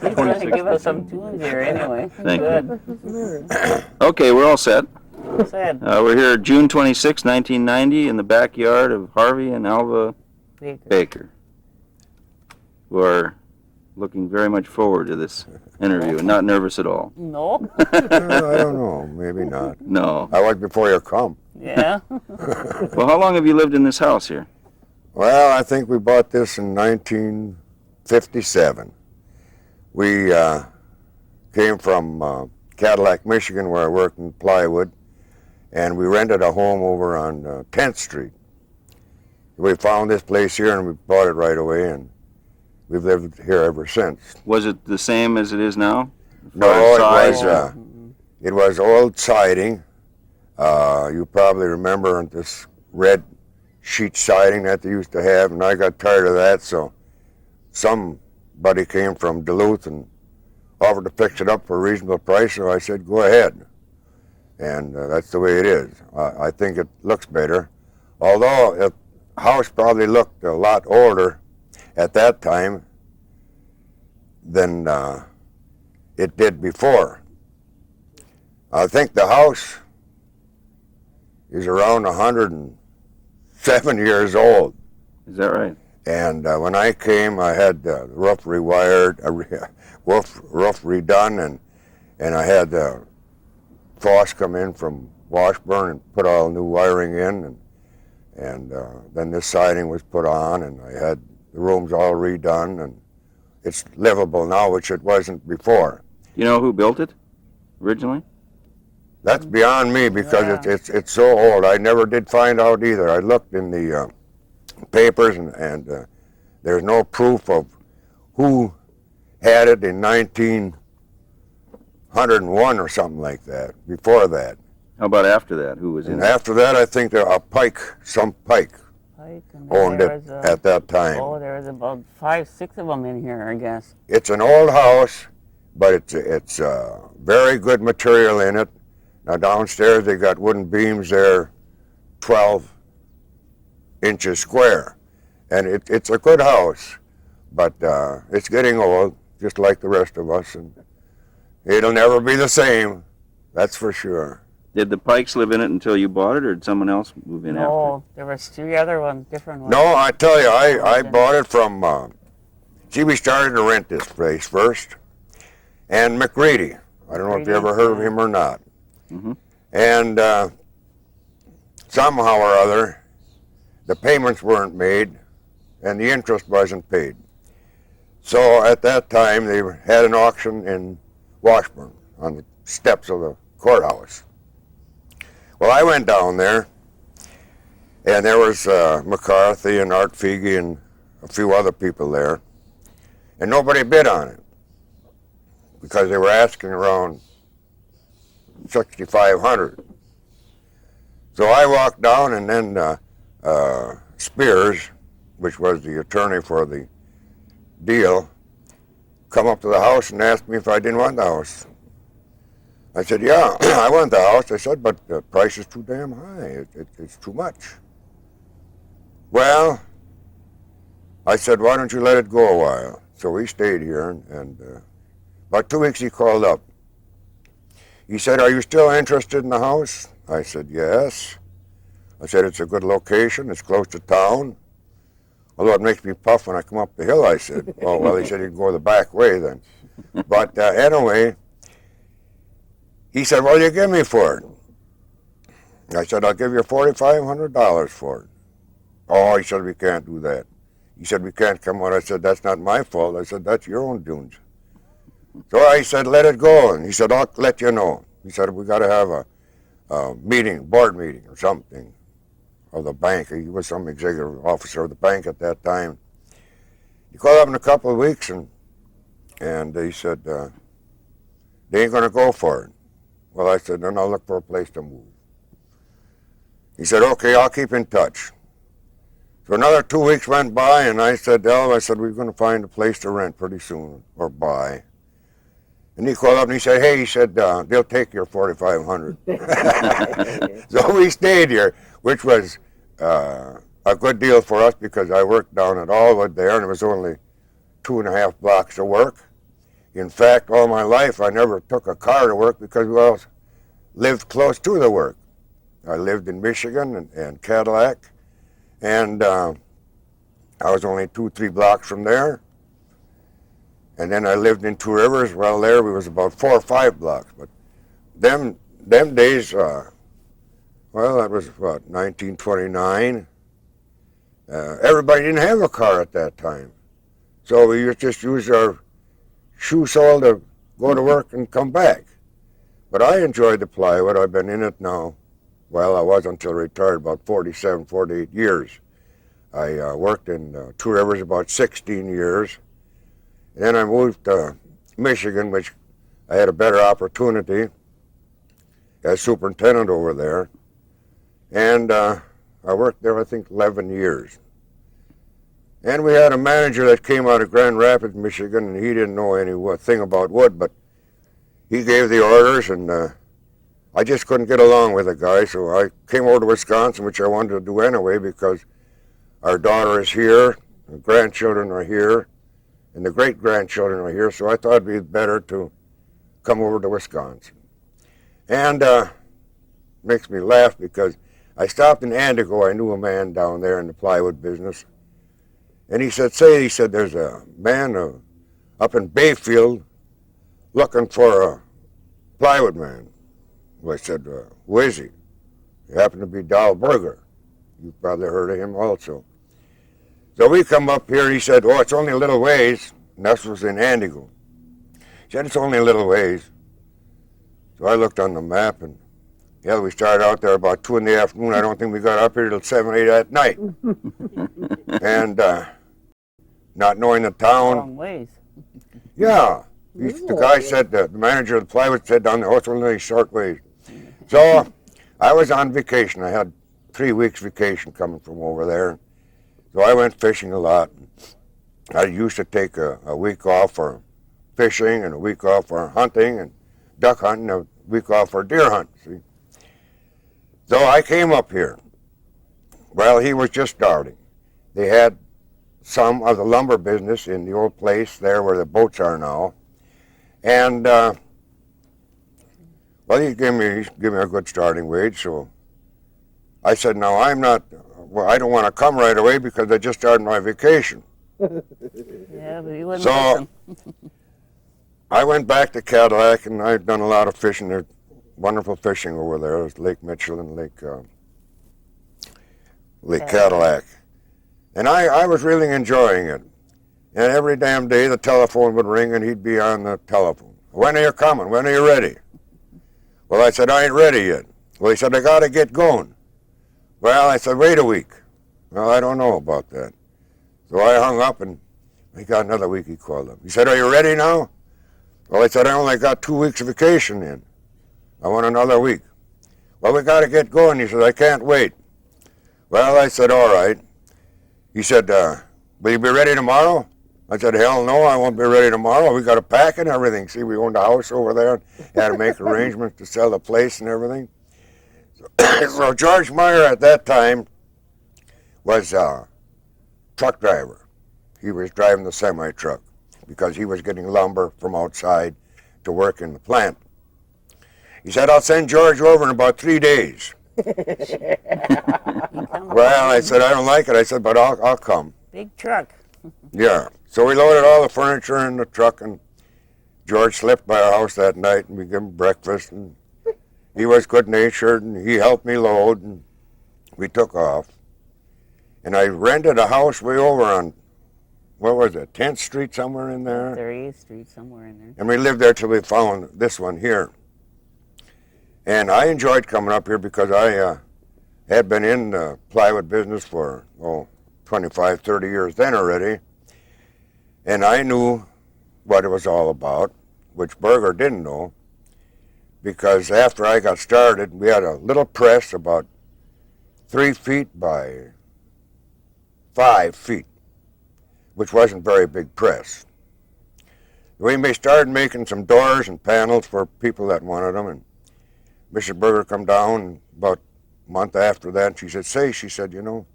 He's going to give us some tunes here anyway. Thank Good. you. Okay, we're all set. Said We're here June 26, 1990, in the backyard of Harvey and Elva Baker, who are looking very much forward to this interview and not nervous at all. No. I don't know. Maybe not. No. I was before you come. Yeah. Well, how long have you lived in this house here? Well, I think we bought this in 1957. We came from Cadillac, Michigan, where I worked in plywood, and we rented a home over on 10th Street. We found this place here, and we bought it right away, and we've lived here ever since. Was it the same as it is now? No, it was old siding. You probably remember this red sheet siding that they used to have, and I got tired of that, so somebody came from Duluth and offered to fix it up for a reasonable price, so I said, go ahead. And that's the way it is. I think it looks better. Although the house probably looked a lot older at that time than it did before. I think the house is around 107 years old. Is that right? And when I came, I had the roof rewired, roof redone, and I had the frost come in from Washburn and put all new wiring in, and then this siding was put on, and I had the rooms all redone, and it's livable now, which it wasn't before. You know who built it originally? That's beyond me because it's so old. I never did find out either. I looked in the papers, and there's no proof of who had it in 1901 or something like that, before that. How about after that? Who was in And it? after that, I think some Pike owned it at that time. Oh, there was about 5, 6 of them in here, I guess. It's an old house, but it's very good material in it. Now downstairs they got wooden beams there, 12 inches square, and it's a good house, but it's getting old, just like the rest of us, and it'll never be the same, that's for sure. Did the Pikes live in it until you bought it, or did someone else move in after? No, there was 3 other ones, different ones. No, I tell you, I bought it from, we started to rent this place first, and McReady. I don't know if you ever heard of him or not. Mm-hmm. And somehow or other, the payments weren't made, and the interest wasn't paid. So at that time, they had an auction in Washburn on the steps of the courthouse. Well, I went down there, and there was McCarthy and Art Feige and a few other people there, and nobody bid on it because they were asking around $6,500. So I walked down, and then Spears, which was the attorney for the deal, come up to the house and asked me if I didn't want the house. I said, yeah, I want the house. I said, but the price is too damn high. It's too much. Well, I said, why don't you let it go a while? So we stayed here, and about 2 weeks he called up. He said, are you still interested in the house? I said, yes. I said, it's a good location. It's close to town. Although it makes me puff when I come up the hill, I said. Oh, well, he said you can go the back way then. But anyway, he said, what do you give me for it? I said, I'll give you $4,500 for it. Oh, he said, we can't do that. He said, we can't come on. I said, that's not my fault. I said, that's your own dunes. So I said, let it go. And he said, I'll let you know. He said, we got to have a meeting, board meeting or something of the bank. He was some executive officer of the bank at that time. He called up in a couple of weeks, and he said, they ain't going to go for it. Well, I said, then I'll look for a place to move. He said, okay, I'll keep in touch. So another 2 weeks went by, and I said, we're going to find a place to rent pretty soon, or buy. And he called up and he said, hey, they'll take your $4,500. So we stayed here, which was a good deal for us because I worked down at Allwood there, and it was only 2.5 blocks of work. In fact, all my life I never took a car to work because we all lived close to the work. I lived in Michigan and Cadillac, and I was only 2-3 blocks from there. And then I lived in Two Rivers. Well, there we was about 4 or 5 blocks. But them days, well, that was what, 1929. Everybody didn't have a car at that time, so we just used our shoe sole to go to work and come back. But I enjoyed the plywood. I've been in it now. Well, I was until retired, about 47, 48 years. I worked in Two Rivers about 16 years. And then I moved to Michigan, which I had a better opportunity as superintendent over there. And I worked there, I think, 11 years. And we had a manager that came out of Grand Rapids, Michigan, and he didn't know anything about wood, but he gave the orders, and I just couldn't get along with the guy, so I came over to Wisconsin, which I wanted to do anyway, because our daughter is here, the grandchildren are here, and the great-grandchildren are here, so I thought it'd be better to come over to Wisconsin. And makes me laugh because I stopped in Antigo. I knew a man down there in the plywood business. And he said, there's a man up in Bayfield looking for a plywood man. Well, I said, who is he? He happened to be Dow Berger. You've probably heard of him also. So we come up here, he said, oh, it's only a little ways. And that was in Antigo. He said, it's only a little ways. So I looked on the map, and yeah, we started out there about 2 in the afternoon. I don't think we got up here till 7, 8 at night. And not knowing the town. Long ways. Yeah. The guy said, the manager of the plywood said down there, oh, it's only short ways. So I was on vacation. I had 3 weeks vacation coming from over there. So I went fishing a lot. I used to take a week off for fishing and a week off for hunting and duck hunting, a week off for deer hunting. See? So I came up here. Well, he was just starting. They had some of the lumber business in the old place there where the boats are now. And, well, he gave me a good starting wage, so I said, no, I don't want to come right away because I just started my vacation. Yeah, but you wouldn't So listen. I went back to Cadillac, and I've done a lot of fishing. There's wonderful fishing over there. There's Lake Mitchell and Lake Cadillac. And I was really enjoying it. And every damn day the telephone would ring, and he'd be on the telephone. When are you coming? When are you ready? Well, I said, I ain't ready yet. Well, he said, I got to get going. Well, I said, wait a week. Well, I don't know about that. So I hung up, and he got another week. He called up. He said, are you ready now? Well, I said, I only got 2 weeks of vacation in. I want another week. Well, we got to get going. He said, I can't wait. Well, I said, all right. He said, will you be ready tomorrow? I said, hell no, I won't be ready tomorrow. We got to pack and everything. See, we owned a house over there. Had to make arrangements to sell the place and everything. So George Meyer at that time was a truck driver. He was driving the semi-truck because he was getting lumber from outside to work in the plant. He said, I'll send George over in about 3 days. Well, I said, I don't like it. I said, but I'll come. Big truck. Yeah. So we loaded all the furniture in the truck, and George slept by our house that night, and we gave him breakfast, and he was good-natured, and he helped me load, and we took off. And I rented a house way over on, what was it, 10th Street, somewhere in there? 30th Street, somewhere in there. And we lived there till we found this one here. And I enjoyed coming up here because I had been in the plywood business for, 25, 30 years then already. And I knew what it was all about, which Berger didn't know, because after I got started, we had a little press about 3 feet by 5 feet, which wasn't very big press. We started making some doors and panels for people that wanted them, and Mrs. Berger come down about a month after that, and she said, you know,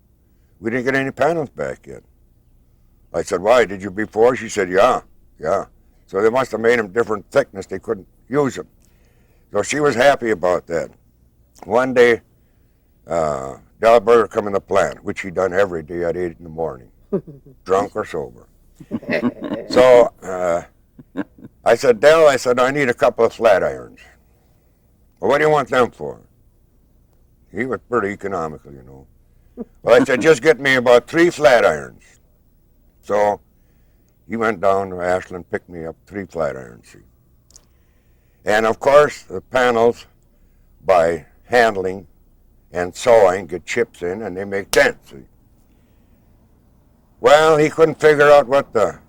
we didn't get any panels back yet. I said, why, did you before? She said, yeah. So they must have made them different thickness. They couldn't use them. So she was happy about that. One day, Dalberger come in the plant, which he done every day at 8 in the morning, drunk or sober. So I said, Del, I need a couple of flat irons. Well, what do you want them for? He was pretty economical, you know. Well, I said, just get me about 3 flat irons. So he went down to Ashland, picked me up 3 flat irons. See. And of course, the panels, by handling and sawing, get chips in and they make dents. See. Well, he couldn't figure out what the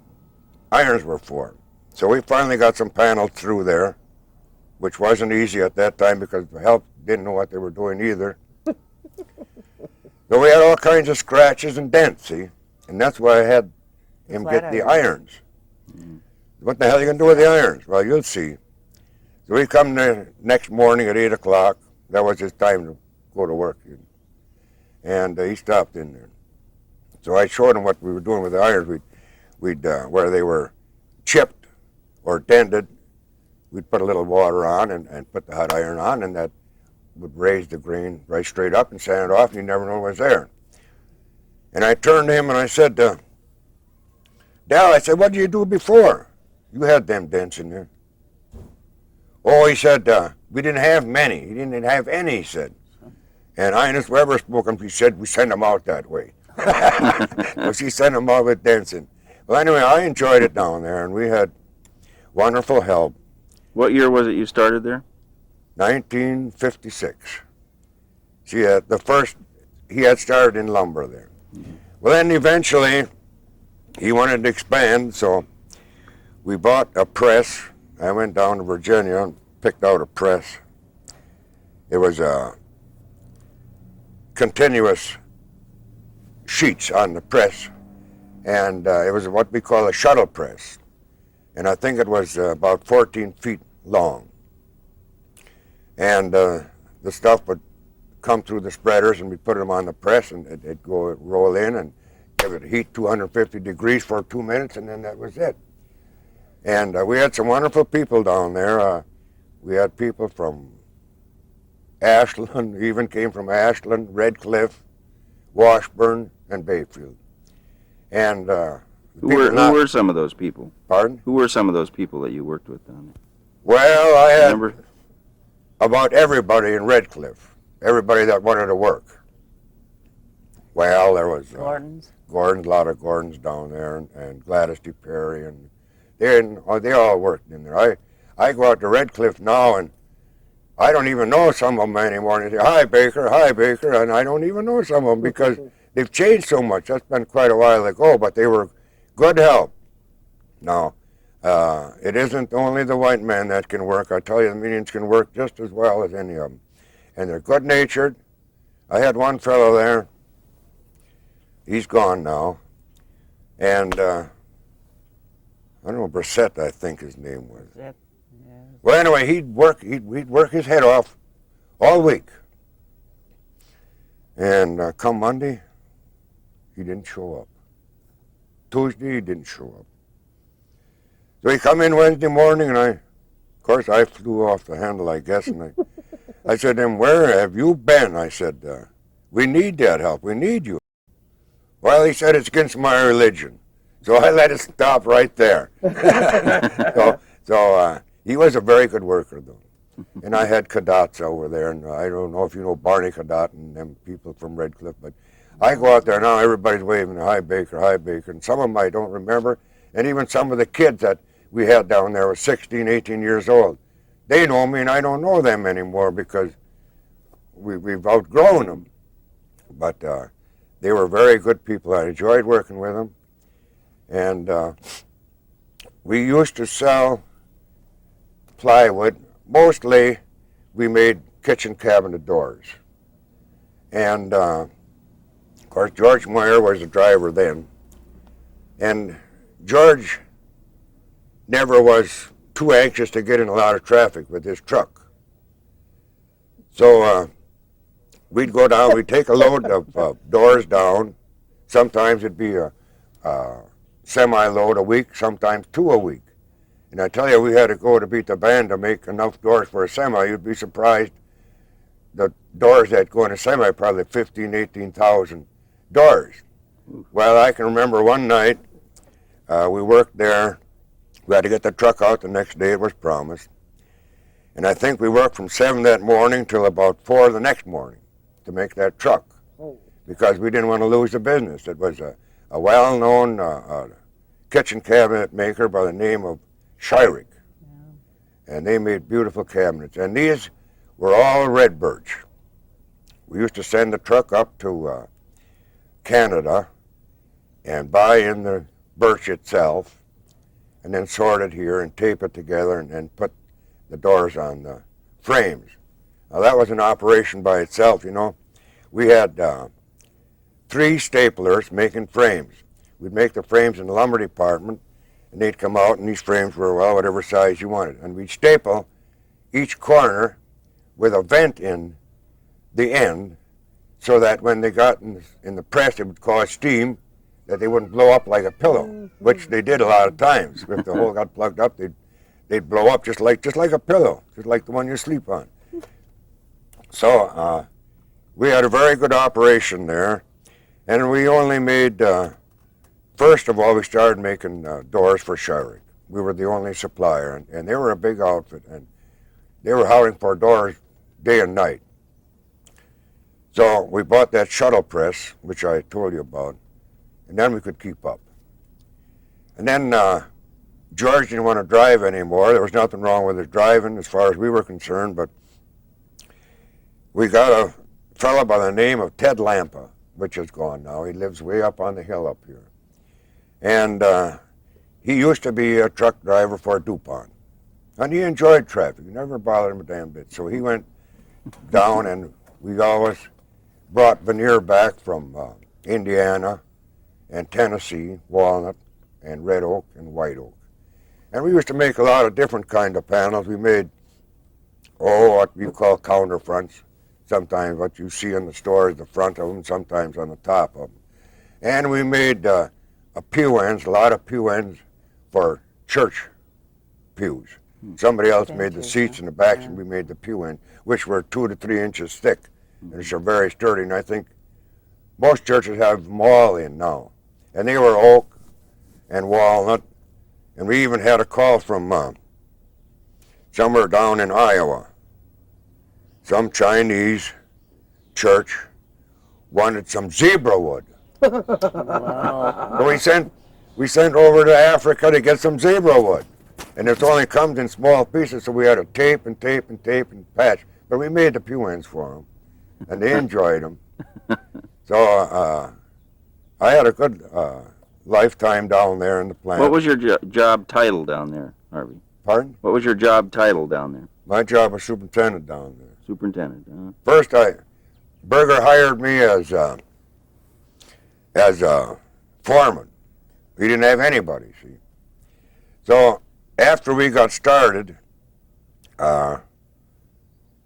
irons were for. So we finally got some panels through there, which wasn't easy at that time because the help didn't know what they were doing either. So we had all kinds of scratches and dents, see? And that's why I had him get the irons. What the hell are you going to do with the irons? Well, you'll see. So we come the next morning at 8 o'clock. That was his time to go to work. And he stopped in there. So I showed him what we were doing with the irons. We'd where they were chipped or dented, we'd put a little water on and put the hot iron on, and that would raise the grain right straight up and sand it off, and you never know it was there. And I turned to him and I said, Dal, I said, what did you do before? You had them dents in there. Oh, he said, we didn't have many. He didn't have any, he said. And Ines Weber spoke him, he said, we send them out that way. So she sent them out with dents in. Well, anyway, I enjoyed it down there, and we had wonderful help. What year was it you started there? 1956. He had started in lumber there. Well, then eventually he wanted to expand, so we bought a press. I went down to Virginia and picked out a press. It was continuous sheets on the press, and it was what we call a shuttle press. And I think it was about 14 feet long. And the stuff would come through the spreaders, and we'd put them on the press, and it'd roll in and give it heat 250 degrees for 2 minutes, and then that was it. And we had some wonderful people down there. We had people from Ashland, even came from Ashland, Red Cliff, Washburn, and Bayfield. And who were some of those people? Pardon? Who were some of those people that you worked with down there? Well, I had Remember? about everybody in Red Cliff, everybody that wanted to work. Well, there was Gordon's. Gordon's, a lot of Gordons down there, and Gladys DePerry, and they all worked in there. I go out to Red Cliff now, and I don't even know some of them anymore. And they say, hi, Baker, and I don't even know some of them because they've changed so much. That's been quite a while ago, but they were good help. Now, it isn't only the white man that can work. I tell you, the Indians can work just as well as any of them. And they're good-natured. I had one fellow there. He's gone now. And I don't know, Brissett, I think his name was. Yeah. Well, anyway, he'd work his head off all week. And come Monday, he didn't show up. Tuesday, he didn't show up. So he come in Wednesday morning, and of course, I flew off the handle, I guess, and I said to him, where have you been? I said, we need that help. We need you. Well, he said, it's against my religion. So I let it stop right there. So he was a very good worker, though. And I had Cadats over there, and I don't know if you know Barney Cadat and them people from Red Cliff, but I go out there now, everybody's waving, hi, Baker, and some of them I don't remember, and even some of the kids that we had down there were 16, 18 years old. They know me, and I don't know them anymore because we've outgrown them. But they were very good people. I enjoyed working with them. And we used to sell plywood. Mostly we made kitchen cabinet doors. And of course, George Meyer was the driver then. And George never was too anxious to get in a lot of traffic with his truck. So we'd go down, we'd take a load of doors down. Sometimes it'd be a semi-load a week, sometimes 2 a week. And I tell you, we had to go to beat the band to make enough doors for a semi. You'd be surprised. The doors that go in a semi, probably 15, 18,000 doors. Well, I can remember one night, we worked there. We had to get the truck out the next day, it was promised. And I think we worked from 7 that morning till about 4 the next morning to make that truck. Because we didn't want to lose the business. It was a well-known kitchen cabinet maker by the name of Shyrick. Yeah. And they made beautiful cabinets. And these were all red birch. We used to send the truck up to Canada and buy in the birch itself and then sort it here and tape it together and put the doors on the frames. Now that was an operation by itself, you know. We had 3 staplers making frames. We'd make the frames in the lumber department, and they'd come out, and these frames were, well, whatever size you wanted. And we'd staple each corner with a vent in the end so that when they got in the press, it would cause steam, that they wouldn't blow up like a pillow, which they did a lot of times. If the hole got plugged up, they'd blow up just like a pillow, just like the one you sleep on. So we had a very good operation there, and we only made, first of all, we started making doors for Shyrick. We were the only supplier, and they were a big outfit, and they were howling for doors day and night. So we bought that shuttle press, which I told you about, and then we could keep up. And then George didn't want to drive anymore. There was nothing wrong with his driving as far as we were concerned, but we got a fellow by the name of Ted Lampa, which is gone now. He lives way up on the hill up here. And he used to be a truck driver for DuPont. And he enjoyed traffic. He never bothered him a damn bit. So he went down, and we always brought veneer back from Indiana and Tennessee, walnut and red oak and white oak. And we used to make a lot of different kind of panels. We made, what we call counterfronts. Sometimes what you see in the store is the front of them, sometimes on the top of them. And we made pew ends, a lot of pew ends for church pews. Somebody else made the seats in the back, and we made the pew end, which were 2 to 3 inches thick. And it's very sturdy, and I think most churches have them all in now. And they were oak and walnut, and we even had a call from somewhere down in Iowa. Some Chinese church wanted some zebra wood. Wow. So we sent over to Africa to get some zebra wood. And it only comes in small pieces, so we had to tape and patch. But we made the pew ends for them, and they enjoyed them. So I had a good lifetime down there in the plant. What was your job title down there, Harvey? Pardon? What was your job title down there? My job was superintendent down there. Superintendent, huh? First, Berger hired me as a foreman. He didn't have anybody, see. So after we got started,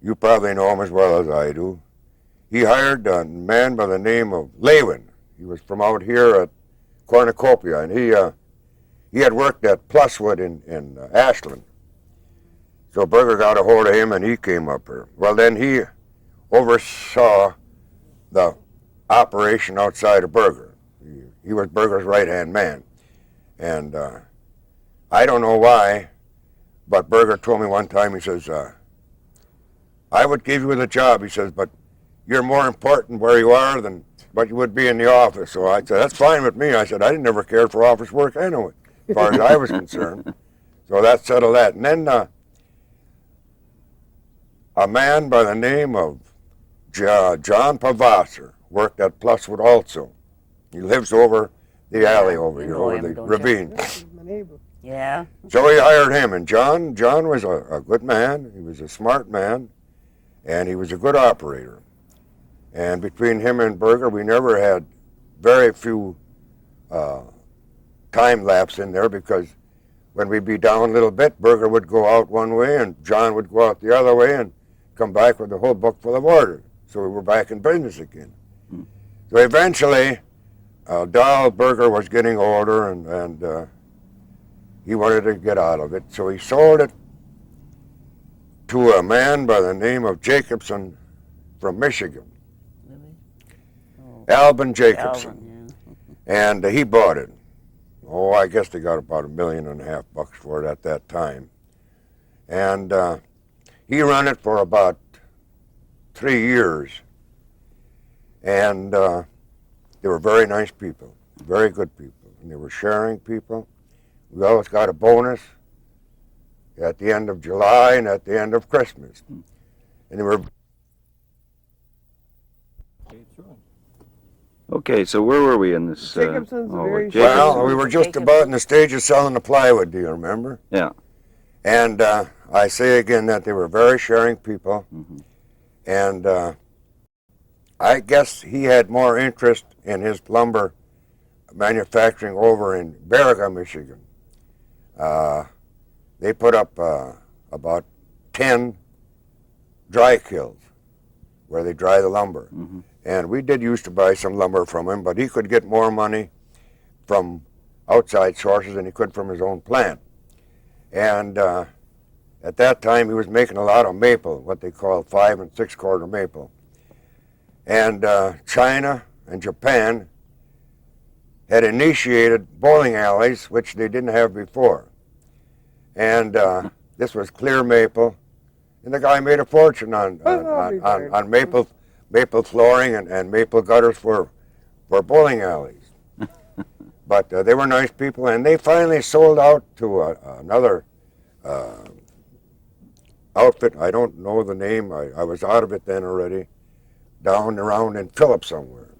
you probably know him as well as I do. He hired a man by the name of Lewin. He was from out here at Cornucopia, and he had worked at Pluswood in Ashland. So Berger got a hold of him, and he came up here. Well, then he oversaw the operation outside of Berger. He was Berger's right-hand man. And I don't know why, but Berger told me one time, he says, I would give you the job, he says, but you're more important where you are than what you would be in the office. So I said, that's fine with me. I said, I didn't never care for office work anyway, as far as I was concerned. So that settled that. And then a man by the name of John Pavasser worked at Pluswood also. He lives over the alley over here, over the ravine. My neighbor. Yeah. So he hired him, and John was a good man. He was a smart man, and he was a good operator. And between him and Berger, we never had very few time lapse in there, because when we'd be down a little bit, Berger would go out one way, and John would go out the other way, and come back with a whole book full of orders. So we were back in business again. So eventually, Berger was getting older, and he wanted to get out of it, so he sold it to a man by the name of Jacobson from Michigan, Alvin Jacobson, Alvin, and he bought it. Oh, I guess they got about $1.5 million for it at that time, and he ran it for about 3 years, and they were very nice people, very good people, and they were sharing people. We always got a bonus at the end of July and at the end of Christmas, and they were. Okay, so where were we in this? Jacobson's very Well, we were just about in the stage of selling the plywood, do you remember? Yeah. And I say again that they were very sharing people, Mm-hmm. and I guess he had more interest in his lumber manufacturing over in Baraga, Michigan. They put up about 10 dry kilns where they dry the lumber. Mm-hmm. And we did used to buy some lumber from him, but he could get more money from outside sources than he could from his own plant. And at that time, he was making a lot of maple, what they call 5 and 6/4 maple. And China and Japan had initiated bowling alleys, which they didn't have before. And this was clear maple, and the guy made a fortune on maple flooring and maple gutters for bowling alleys. But they were nice people, and they finally sold out to another outfit. I don't know the name. I was out of it then already, down around in Phillips somewhere.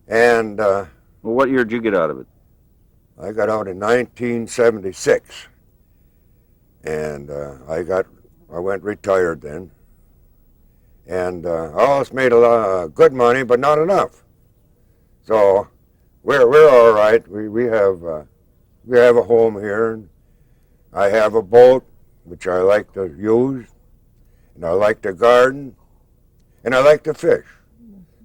And Well, what year did you get out of it? I got out in 1976, and I went retired then, and I always made a lot of good money, but not enough. So we're all right. We have a home here, and I have a boat which I like to use, and I like to garden, and I like to fish.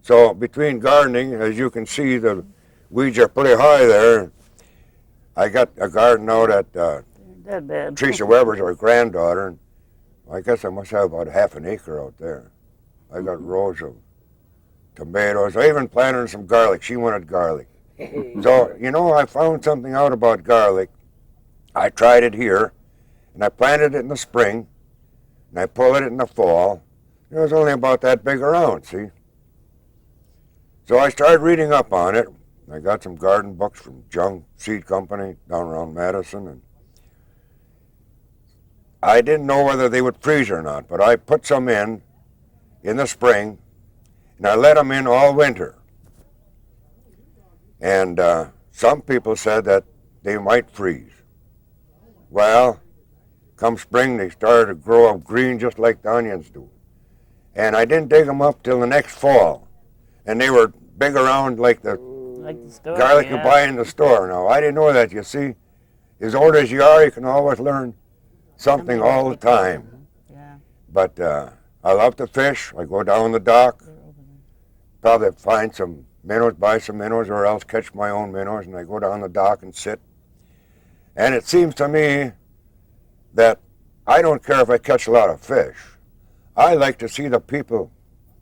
So between gardening, as you can see, the weeds are pretty high there. I got a garden out at that bad. Teresa Weber's, our granddaughter, and I guess I must have about half an acre out there. I got rows of tomatoes. I even planted some garlic. She wanted garlic. So, you know, I found something out about garlic. I tried it here, and I planted it in the spring, and I pulled it in the fall. It was only about that big around, see? So I started reading up on it. I got some garden books from Jung Seed Company down around Madison, and I didn't know whether they would freeze or not, but I put some in the spring, and I let them in all winter. And some people said that they might freeze. Well, come spring, they started to grow up green just like the onions do. And I didn't dig them up till the next fall, and they were big around like the store, garlic you buy in the store. Now, I didn't know that, you see. As old as you are, you can always learn something all the time. Yeah. But I love to fish. I go down the dock, probably find some minnows, buy some minnows, or else catch my own minnows, and I go down the dock and sit. And it seems to me that I don't care if I catch a lot of fish. I like to see the people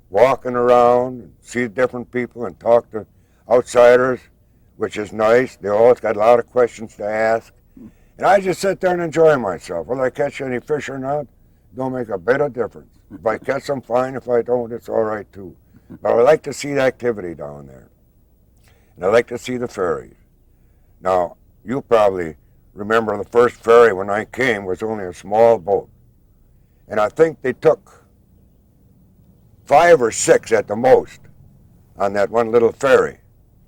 walking around, and see different people, and talk to outsiders, which is nice. They always got a lot of questions to ask. And I just sit there and enjoy myself. Whether I catch any fish or not, don't make a bit of difference. If I catch them, fine. If I don't, it's all right too. But I like to see the activity down there. And I like to see the ferries. Now, you probably remember the first ferry when I came was only a small boat. And I think they took 5 or 6 at the most on that one little ferry.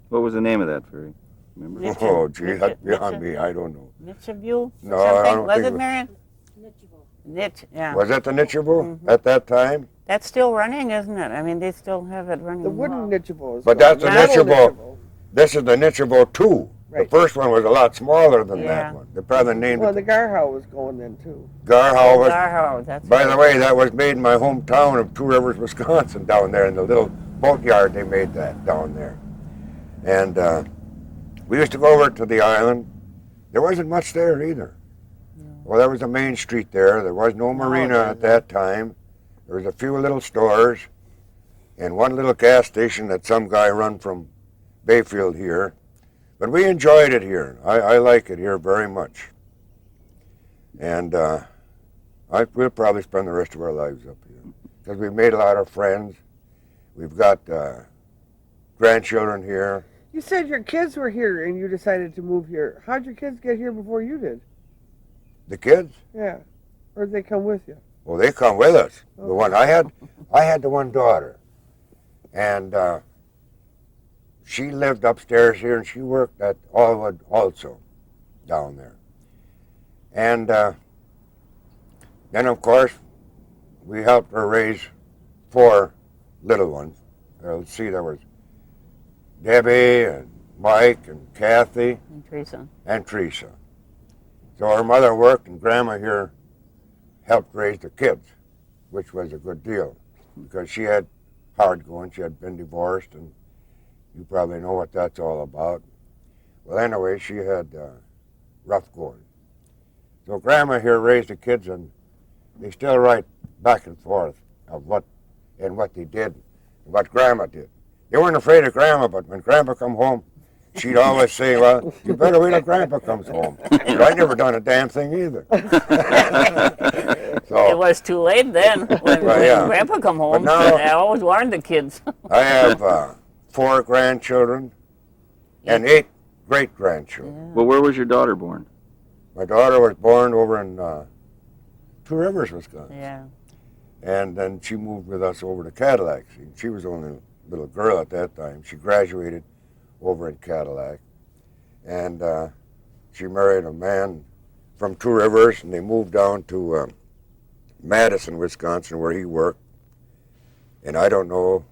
What was the name of that ferry? Remember? Oh, gee, that's beyond me. I don't know. Nitcheville? No, I don't Was think it, Marion? Nitch, yeah. Was that the Nitcheville at that time? That's still running, isn't it? I mean, they still have it running. The wooden Nitcheville is But gone. that's the Metal Nitcheville. This is the Nitcheville 2. Right. The first one was a lot smaller than Yeah. that one. They probably named Well, it the Garhow was going then too. Garhow. Garhow, that's By right. the way, that was made in my hometown of Two Rivers, Wisconsin, down there in the little boatyard. They made that down there. And we used to go over to the island There wasn't much there either. Well, there was a main street there. There was no marina there at that time. There was a few little stores and one little gas station that some guy run from Bayfield here. But we enjoyed it here. I like it here very much. And we'll probably spend the rest of our lives up here because we've made a lot of friends. We've got grandchildren here. You said your kids were here and you decided to move here. How'd your kids get here before you did? The kids? Yeah. Or did they come with you? Well, they come with us. Okay. The one I had the one daughter, and she lived upstairs here, and she worked at Allwood also down there. And then, of course, we helped her raise 4 little ones. Let's see, there was Debbie and Mike and Kathy And Teresa. So her mother worked, and Grandma here helped raise the kids, which was a good deal because she had hard going. She had been divorced, and you probably know what that's all about. Well, anyway, she had rough going. So Grandma here raised the kids, and they still write back and forth of what they did and what Grandma did. They weren't afraid of Grandma, but when Grandpa come home, she'd always say, well, you better wait till Grandpa comes home. But I never done a damn thing either. So, It was too late then when yeah. Grandpa come home. now- I always warned the kids. I have 4 grandchildren and 8 great-grandchildren. Well, where was your daughter born? My daughter was born over in Two Rivers, Wisconsin. Yeah. And then she moved with us over to Cadillac. She was only a little girl at that time. She graduated over in Cadillac. And she married a man from Two Rivers, and they moved down to Madison, Wisconsin, where he worked. And I don't know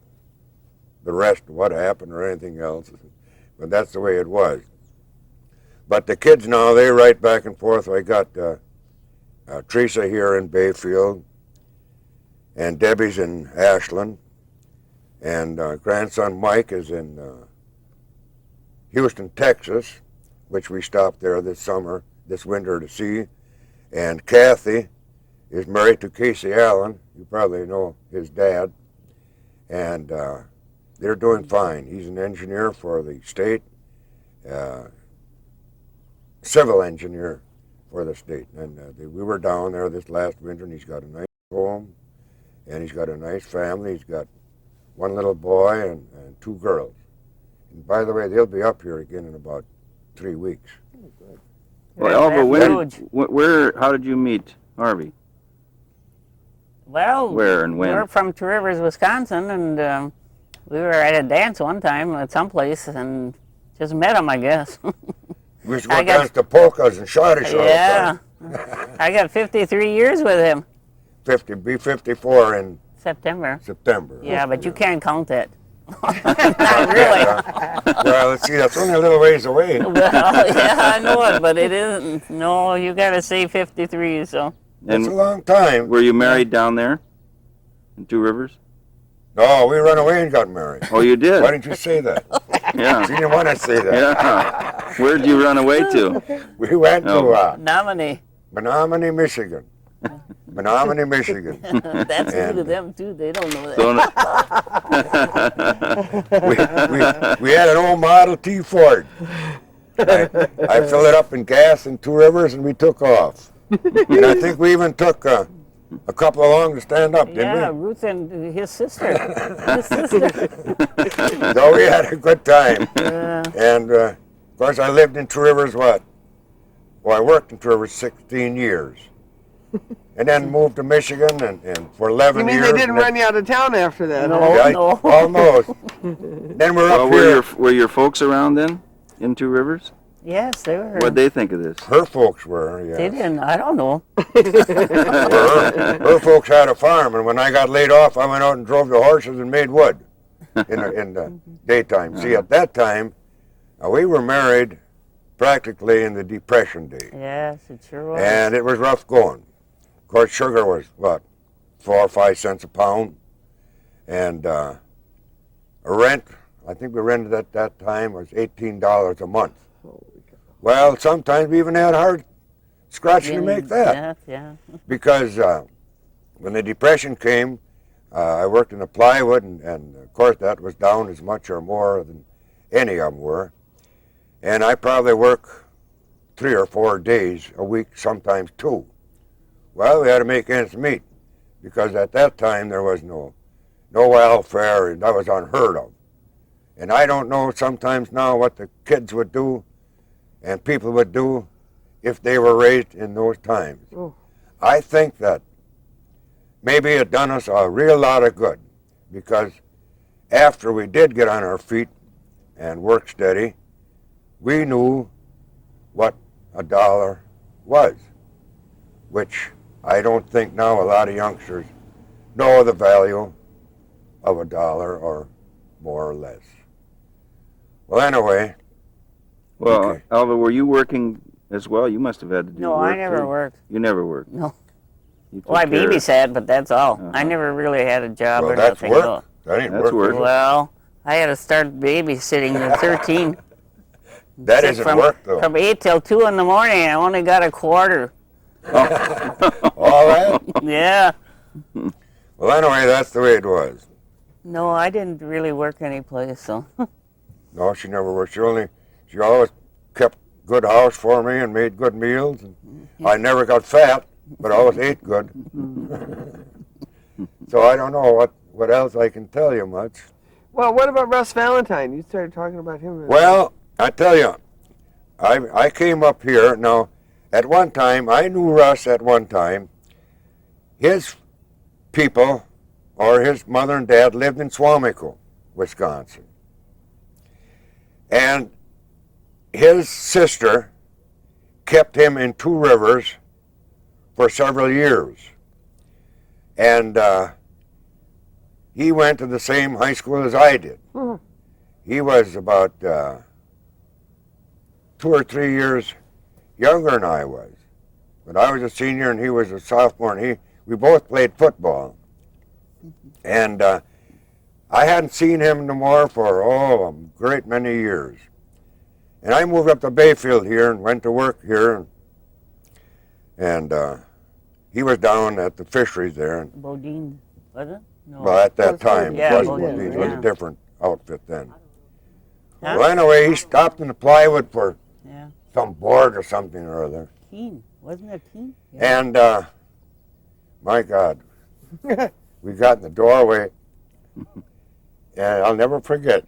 the rest of what happened or anything else, but that's the way it was. But the kids now, they write back and forth. I got Teresa here in Bayfield, and Debbie's in Ashland, and grandson Mike is in Houston, Texas, which we stopped there this winter to see. And Kathy is married to Casey Allen. You probably know his dad. And they're doing fine. He's an engineer for the state, civil engineer for the state. And we were down there this last winter, and he's got a nice home, and he's got a nice family. He's got 1 little boy and 2 girls. And by the way, they'll be up here again in about 3 weeks. Well, Elva, Huge. how did you meet Harvey? Well, Where and when? we're from Two Rivers, Wisconsin, and we were at a dance one time at some place and just met him, I guess. We used to go dance to polkas and shawty Yeah. I got 53 years with him. 54 in September. September. Yeah, but you can't count that. Not really. Well, let's see, that's only a little ways away. Well, yeah, I know it, but it isn't. No, you got to say 53, so. It's a long time. Were you married down there in Two Rivers? No, we ran away and got married. Oh, you did? Why didn't you say that? Yeah. You didn't want to say that. Yeah. Where'd you run away to? We went to Nominee. Menominee, Michigan. Menominee, Michigan. That's new to them, too. They don't know that. So, We had an old Model T Ford. I filled it up in gas in Two Rivers, and we took off. And I think we even took a couple along to stand up, didn't Yeah, we? Ruth and his sister. His sister. So we had a good time. Yeah. And, of course, I lived in Two Rivers, Well, I worked in Two Rivers 16 years. And then moved to Michigan, and for 11 You mean years. they didn't run you out of town after that? No. huh? Yeah, no. almost. Then we're well, up here. were your folks around then in Two Rivers? Yes, they were. What'd they think of this? Her folks were, yeah. They didn't. I don't know. Her folks had a farm, and when I got laid off, I went out and drove the horses and made wood in the daytime. See, at that time, we were married practically in the Depression days, Yes, it sure was. and it was rough going. Of course, sugar was, 4 or 5 cents a pound, and rent, I think we rented at that time, was $18 a month. Well, sometimes we even had hard scratching to make that. Yeah. Because when the Depression came, I worked in the plywood, and of course that was down as much or more than any of them were. And I probably work 3 or 4 days a week, sometimes 2. Well, we had to make ends meet, because at that time there was no welfare, and that was unheard of. And I don't know sometimes now what the kids would do and people would do if they were raised in those times. Oh. I think that maybe it done us a real lot of good, because after we did get on our feet and work steady, we knew what a dollar was, which I don't think now a lot of youngsters know the value of a dollar, or more or less. Well, anyway. Well, Okay. Elva, were you working as well? You must have had to do No, work I never too. worked. You never worked? No. You took Well, I care of- babysat, but that's all. I Uh-huh. never really had a job Well, or that's nothing. work. That ain't That's work. work. is it? Well, I had to start babysitting at 13. That Sit isn't from, work, though. From 8 till 2 in the morning, I only got a quarter. All right. Yeah. Well, anyway, that's the way it was. No, I didn't really work any place, so. No, she never worked. She always kept good house for me and made good meals. And I never got fat, but I always ate good. So I don't know what else I can tell you much. Well, what about Russ Valentine? You started talking about him. Well, I tell you, I came up here. Now, at one time, I knew Russ at one time. His people, or his mother and dad, lived in Swamico, Wisconsin. And his sister kept him in Two Rivers for several years. And he went to the same high school as I did. Mhm. He was about 2 or 3 years younger than I was. But I was a senior and he was a sophomore, and we both played football. And I hadn't seen him no more for, a great many years. And I moved up to Bayfield here and went to work here. And he was down at the fisheries there. And, Bodine, was it? No. well, at that was time, Yeah, it wasn't Bodine, it was yeah. a different outfit then. Huh? Well, anyway, he stopped in the plywood for Yeah. some board or something or other. Keene. Wasn't it Keene? Yeah. And, my God, we got in the doorway, and I'll never forget,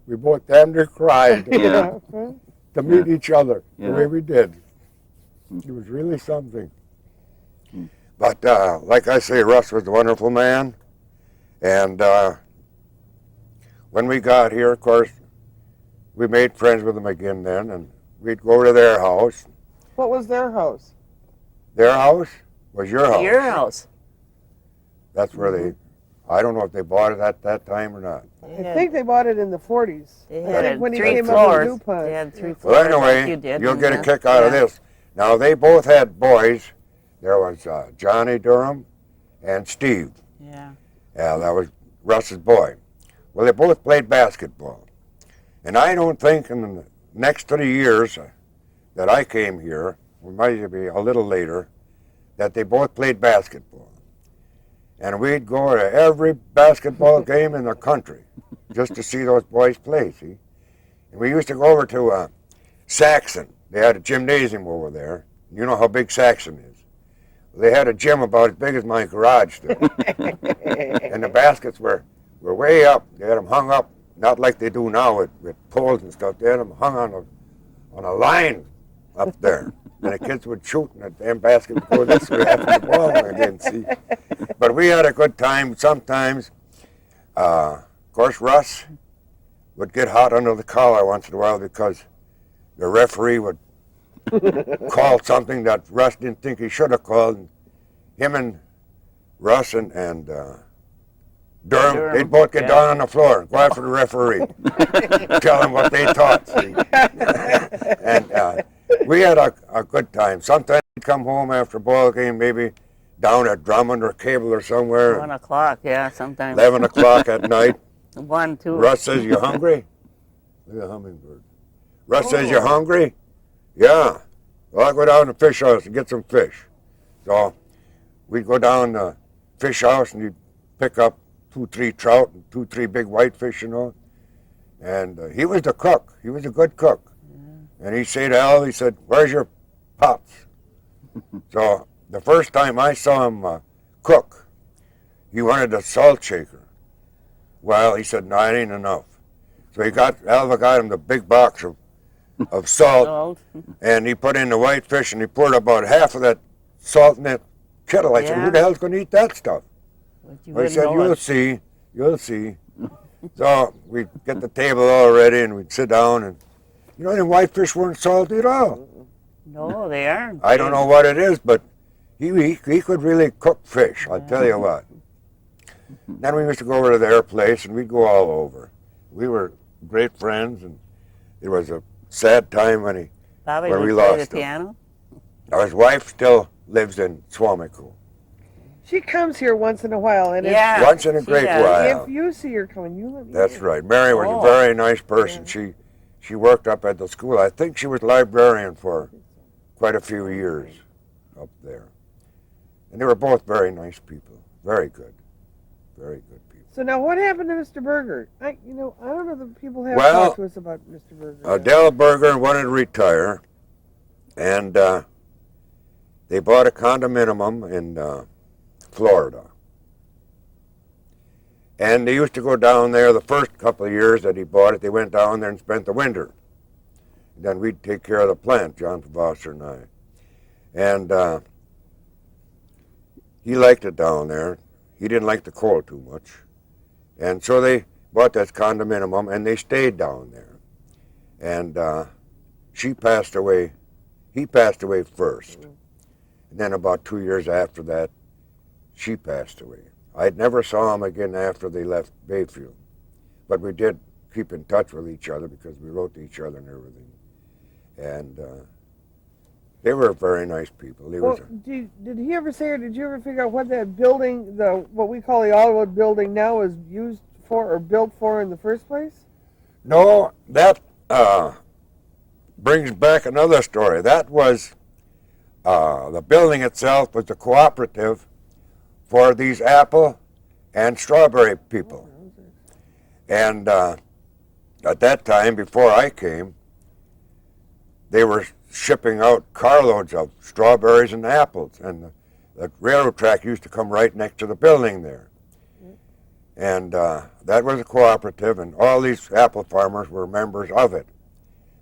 we both damn near cried Yeah. to meet each other the Yeah. way we did. It was really something. But like I say, Russ was a wonderful man. And when we got here, of course, we made friends with them again then, and we'd go to their house. What was their house? Their house was your house. Your house. That's where they, I don't know if they bought it at that time or not. I think they bought it in the 40s. They I had think when he 3 came floors. up with DuPont. They had 3 floors. Well, like anyway, you did, you'll get a and, kick out of yeah. this. Now, they both had boys. There was Johnny Durham and Steve. Yeah. Yeah, that was Russ's boy. Well, they both played basketball. And I don't think in the next 3 years that I came here, it might be a little later, that they both played basketball. And we'd go to every basketball game in the country just to see those boys play, see? And we used to go over to Saxon. They had a gymnasium over there. You know how big Saxon is. They had a gym about as big as my garage there. And the baskets were way up. They had them hung up, not like they do now with poles and stuff. They had them hung on a line up there. And the kids would shoot, and the damn basket would go this way after the ball went in, see. But we had a good time sometimes. Of course, Russ would get hot under the collar once in a while because the referee would call something that Russ didn't think he should have called. And him and Russ and Durham, they'd both get down on the floor and go after the referee. Tell him what they thought, see. And we had a good time. Sometimes we'd come home after a ball game, maybe down at Drummond or Cable or somewhere. 1 o'clock, yeah, sometimes. 11 o'clock at night. 1, 2. Russ says, "You hungry?" Look at the hummingbird. Russ says, "You hungry?" Yeah. Well, I'll go down to the fish house and get some fish. So we'd go down to the fish house and he'd pick up 2-3 trout and 2-3 big whitefish, you know. And he was the cook. He was a good cook. And he'd say to Al, he said, "Where's your pops?" So the first time I saw him cook, he wanted a salt shaker. Well, he said, "No, it ain't enough." So Alva got him the big box of salt, and he put in the whitefish, and he poured about half of that salt in that kettle. I said, "Who the hell's going to eat that stuff?" Well, he said, "You'll see." So we'd get the table all ready, and we'd sit down, and you know, the whitefish weren't salty at all. No, they aren't. I don't know what it is, but he could really cook fish, I'll tell you what. Then we used to go over to their place, and we'd go all over. We were great friends, and it was a sad time when Bobby we would lost play the him. piano. Now, his wife still lives in Swamico. She comes here once in a while, and Yeah. Once in a she great does. while. if you see her coming, you let me That's know. right. Mary was Oh. a very nice person. She worked up at the school. I think she was librarian for quite a few years up there. And they were both very nice people. Very good. Very good people. So now, what happened to Mr. Berger? I don't know that people have Well, talked to us about Mr. Berger. Dell Berger wanted to retire, and they bought a condominium in Florida. And they used to go down there the first couple of years that he bought it. They went down there and spent the winter. And then we'd take care of the plant, John Foster and I. And he liked it down there. He didn't like the cold too much. And so they bought that condominium, and they stayed down there. And she passed away. He passed away first. And then about 2 years after that, she passed away. I never saw him again after they left Bayfield. But we did keep in touch with each other because we wrote to each other and everything. And they were very nice people. Did he ever say, or did you ever figure out what that building, what we call the Alwood building now, is used for or built for in the first place? No, that brings back another story. That was, the building itself was the cooperative for these apple and strawberry people. And at that time, before I came, they were shipping out carloads of strawberries and apples, and the railroad track used to come right next to the building there. And that was a cooperative, and all these apple farmers were members of it.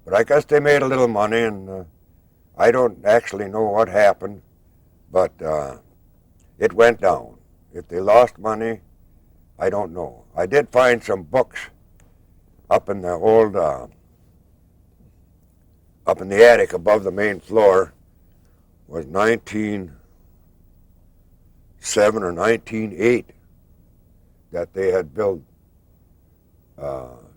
But I guess they made a little money, and I don't actually know what happened, but it went down. If they lost money, I don't know. I did find some books up in the old, up in the attic above the main floor. Was 1907 or 1908 that they had built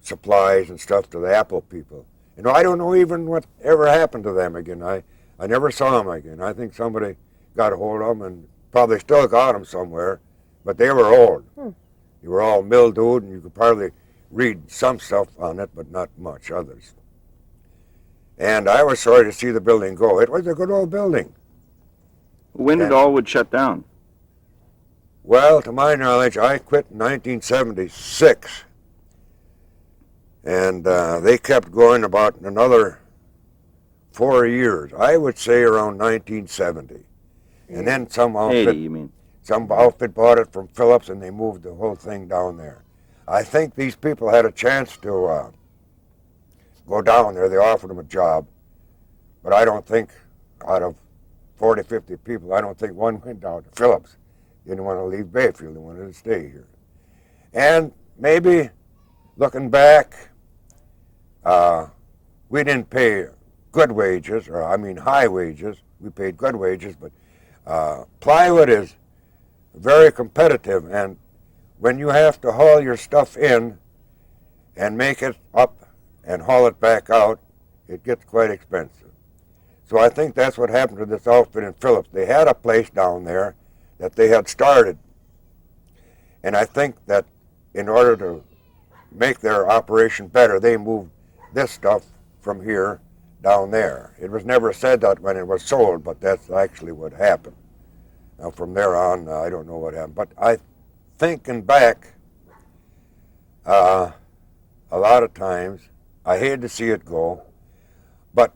supplies and stuff to the apple people. You know, I don't know even what ever happened to them again. I never saw them again. I think somebody got a hold of them and probably still got them somewhere, but they were old. They were all mildewed, and you could probably read some stuff on it, but not much others. And I was sorry to see the building go. It was a good old building. When did Allwood shut down? Well, to my knowledge, I quit in 1976. And they kept going about another 4 years. I would say around 1970. And then some 80, outfit, you mean? some outfit bought it from Phillips, and they moved the whole thing down there. I think these people had a chance to go down there. They offered them a job. But I don't think out of 40, 50 people, I don't think one went down to Phillips. They didn't want to leave Bayfield. They wanted to stay here. And maybe, looking back, we didn't pay good wages, or I mean high wages. We paid good wages, but plywood is very competitive, and when you have to haul your stuff in and make it up and haul it back out, it gets quite expensive. So I think that's what happened to this outfit in Phillips. They had a place down there that they had started, and I think that in order to make their operation better, they moved this stuff from here down there. It was never said that when it was sold, but that's actually what happened. Now from there on, I don't know what happened. But thinking back, a lot of times, I hated to see it go, but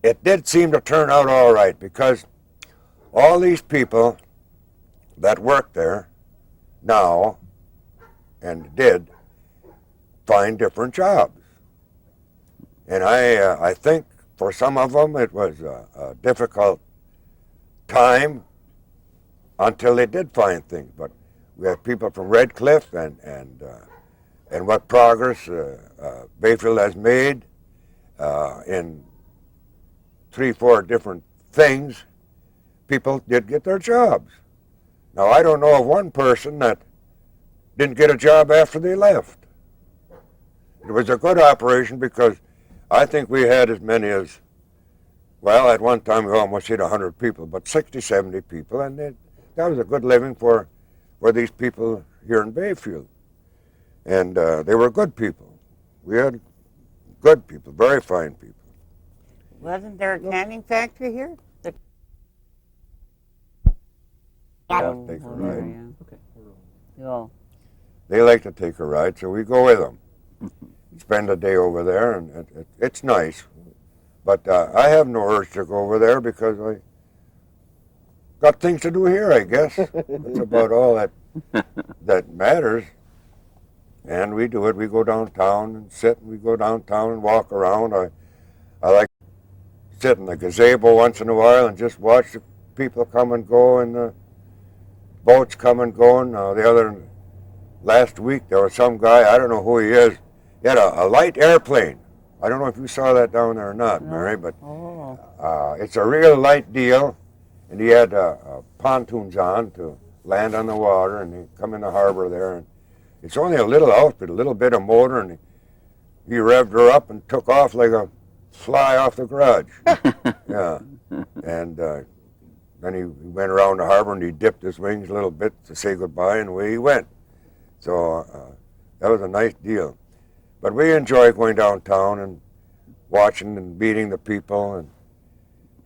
it did seem to turn out all right because all these people that work there now and did find different jobs. And I think for some of them it was a difficult time until they did find things. But we have people from Red Cliff and what progress Bayfield has made in 3-4 different things. People did get their jobs. Now I don't know of one person that didn't get a job after they left. It was a good operation because I think we had as many as, well, at one time we almost hit 100 people, but 60, 70 people, and that was a good living for these people here in Bayfield. And they were good people. We had good people, very fine people. Wasn't there a canning factory here? Yeah, take a ride. Oh. They like to take a ride, so we go with them. Spend a day over there, and it's nice. But I have no urge to go over there because I got things to do here, I guess. That's about all that matters. And we do it. We go downtown and sit, and we go downtown and walk around. I like to sit in the gazebo once in a while and just watch the people come and go and the boats come and go. And last week there was some guy, I don't know who he is, he had a light airplane. I don't know if you saw that down there or not, Mary, but it's a real light deal. And he had pontoons on to land on the water, and they come in the harbor there. And it's only a little outfit, a little bit of motor, and he revved her up and took off like a fly off the garage. Yeah. And then he went around the harbor and he dipped his wings a little bit to say goodbye, and away he went. So that was a nice deal. But we enjoy going downtown and watching and meeting the people and